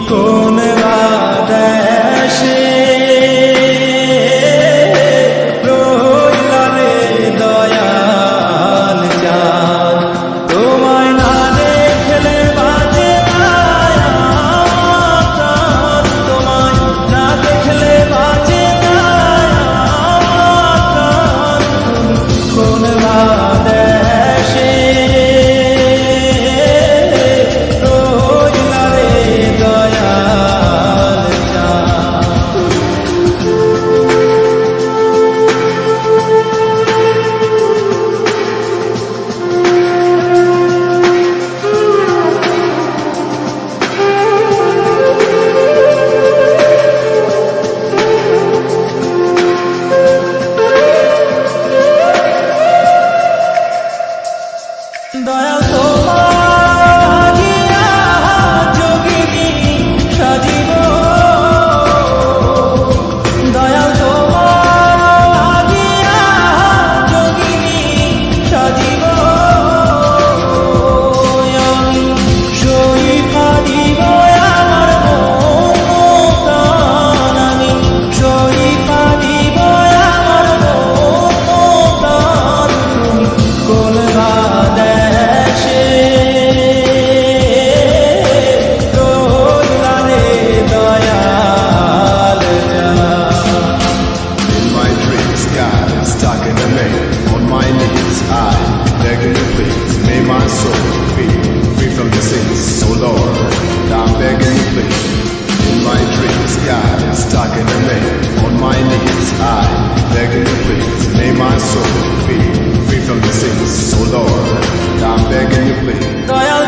কোন দেশে রইলা রে দয়াল চাঁদ, তোমায় না দেখলে বাজে না আমার প্রাণ, তোমায় না দেখলে বাজে না আমার প্রাণ। কোন দেশে রইলা রে দয়াল চাঁদ। দয়াল তোমার গিয়া যোগিনী সাজিব, দয়াল তোমার গিয়া যোগিনী সাজিব। আমি সইফা দিব আমার মন প্রাণ, আমি সইফা দিব আমার মন প্রাণ। তুমি কোন দেশে রইলা রে দয়াল চাঁদ। In my dreams, God is talking to me. On my knees, I begging you please, may my soul be free from the sins. So Lord, I'm begging you please. In my dreams, God is talking to me. On my knees, I begging you please, may my soul be free from the sins. So Lord, I'm begging you please. Dayal